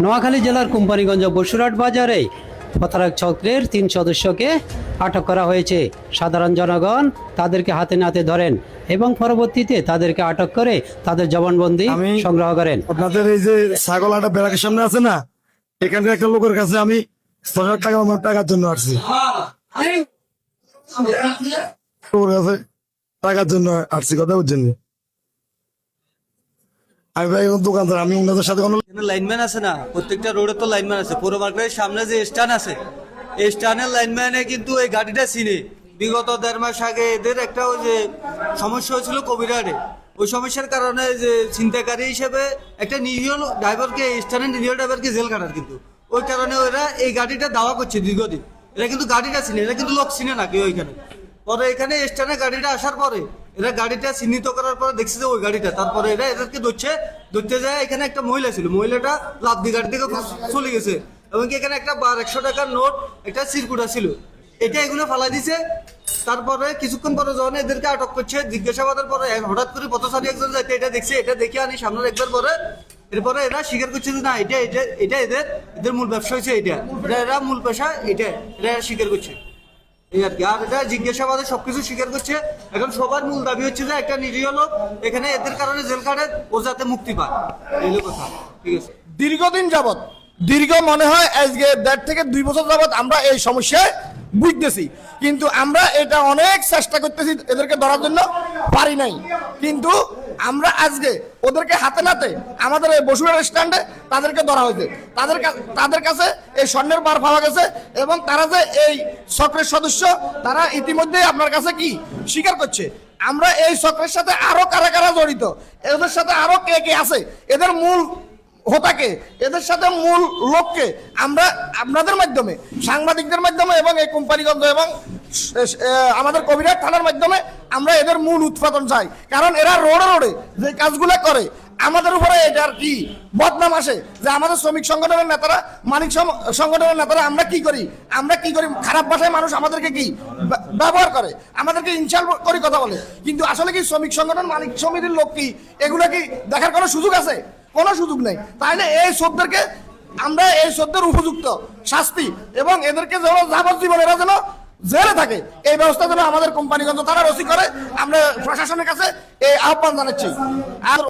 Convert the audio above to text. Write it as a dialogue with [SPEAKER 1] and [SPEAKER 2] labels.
[SPEAKER 1] নোয়াখালী জেলার কোম্পানিগঞ্জ বসুরহাট বাজারে পতারাক চক্রের 3 সদস্যকে আটক করা হয়েছে। সাধারণ জনগণ তাদেরকে হাতে নাতে ধরেন এবং পরবর্তীতে তাদেরকে আটক করে তাদের জবানবন্দি সংগ্রহ করেন।
[SPEAKER 2] আপনাদের এই যে ছাগল আটা বেড়াকের সামনে আছে না, এখানকার একটা লোকের কাছে আমি 6,000 টাকা আমার টাকার জন্য আসছি। টাকার জন্য আসছি, কথা বুঝছেন? আমি ভাই দোকানদার, আমি ওনাদের সাথে কোনো
[SPEAKER 3] লাইনম্যান আছে না, প্রত্যেকটা রোডে তো লাইনম্যান আছে। পুরো মার্কেটের সামনে যে স্ট্যান্ড আছে, এই স্ট্যান্ডের লাইনম্যানে কিন্তু এই গাড়িটা চিনে। বিগত 1.5 মাস আগে এদের একটা ওই যে সমস্যা হয়েছিল কোভিডে, ওই সমস্যার কারণে যে ছিনতাইকারী হিসেবে একটা নিরীহ ড্রাইভারকে, স্ট্যান্ডের নিরীহ ড্রাইভারকে জেল কাটার, কিন্তু ওই কারণে ওরা এই গাড়িটা দাওয়া করছে দীর্ঘদিন। এরা কিন্তু গাড়িটা চিনে, এরা কিন্তু লোক চিনে না কেউ ওইখানে। পরে এখানে স্ট্যান্ডে গাড়িটা আসার পরে এরা গাড়িটা চিহ্নিত করার পরে দেখছে যে ওই গাড়িটা, তারপরে এরা এদেরকে ধরতে যায়। এখানে একটা মহিলা ছিল, মহিলাটা লাফ দিয়ে গাড়ি থেকে চলে গেছে এবং এখানে একটা 100 টাকার নোট, একটা সিরকুটা ছিল, এটা এগুলো ফালাই দিছে। তারপরে কিছুক্ষণ পরে যখন এদেরকে আটক করছে, জিজ্ঞাসাবাদের পরে হঠাৎ করে পথচারী একজন যাইতে এটা দেখছে, এটা দেখে আনি সামনের একবার পরে এরপরে এরা স্বীকার করছে যে না, এটা এদের মূল ব্যবসা হয়েছে, এরা মূল পেশা, এরা স্বীকার করছে এই আর কি। আর এটা জিজ্ঞাসাবাদে সবকিছু স্বীকার করছে। এখন সবার মূল দাবি হচ্ছে যে একটা নিরীহ লোক এখানে এদের কারণে জেল কাটে, ও যাতে মুক্তি পায়, এই কথা। ঠিক আছে,
[SPEAKER 4] দীর্ঘদিন যাবত, মনে হয় আজকে 1.5 থেকে 2 বছর যাবত আমরা এই সমস্যায় বুঝতেছি, কিন্তু আমরা এটা অনেক চেষ্টা করতেছি এদেরকে ধরার জন্য, পারি নাই। কিন্তু আমরা আজকে ওদেরকে হাতে নাতে আমাদের এই বসুরহাট স্ট্যান্ডে তাদেরকে ধরা হয়েছে। তাদের কাছে এই স্বর্ণের বার পাওয়া গেছে এবং তারা যে এই চক্রের সদস্য, তারা ইতিমধ্যে আপনার কাছে কি স্বীকার করছে। আমরা এই চক্রের সাথে আরো কারা কারা জড়িত, এদের সাথে আরো কে কে আছে, এদের মূল হোতাকে, এদের সাথে মূল লোককে আমরা আপনাদের মাধ্যমে, সাংবাদিকদের মাধ্যমে এবং এই কোম্পানিগঞ্জ এবং আমাদের কবিরাট থানার মাধ্যমে আমরা এদের মূল উৎপাদন চাই। কারণ এরা রোডে রোডে যে কাজগুলো করে, আমাদের উপরে এটার কি বদনাম আসে যে আমাদের শ্রমিক সংগঠনের নেতারা, মালিক সংগঠনের নেতারা আমরা কি করি খারাপ ভাষায় মানুষ আমাদেরকে কি ব্যবহার করে, আমাদেরকে ইনসাল্ট করে কথা বলে। কিন্তু আসলে কি শ্রমিক সংগঠন, মালিক সমিতির লোক কি এগুলো কি দেখার কোনো সুযোগ আছে? কোনো সুযোগ নেই। তাইলে এই সবদেরকে আমরা এই সবদের উপযুক্ত শাস্তি এবং এদেরকে যেন যাবজ্জীবন এরা যেন জেলে থাকে, এই ব্যবস্থা যেন আমাদের কোম্পানিগঞ্জ থানার ওসি করে, আমরা প্রশাসনের কাছে এই আহ্বান জানাচ্ছি। আর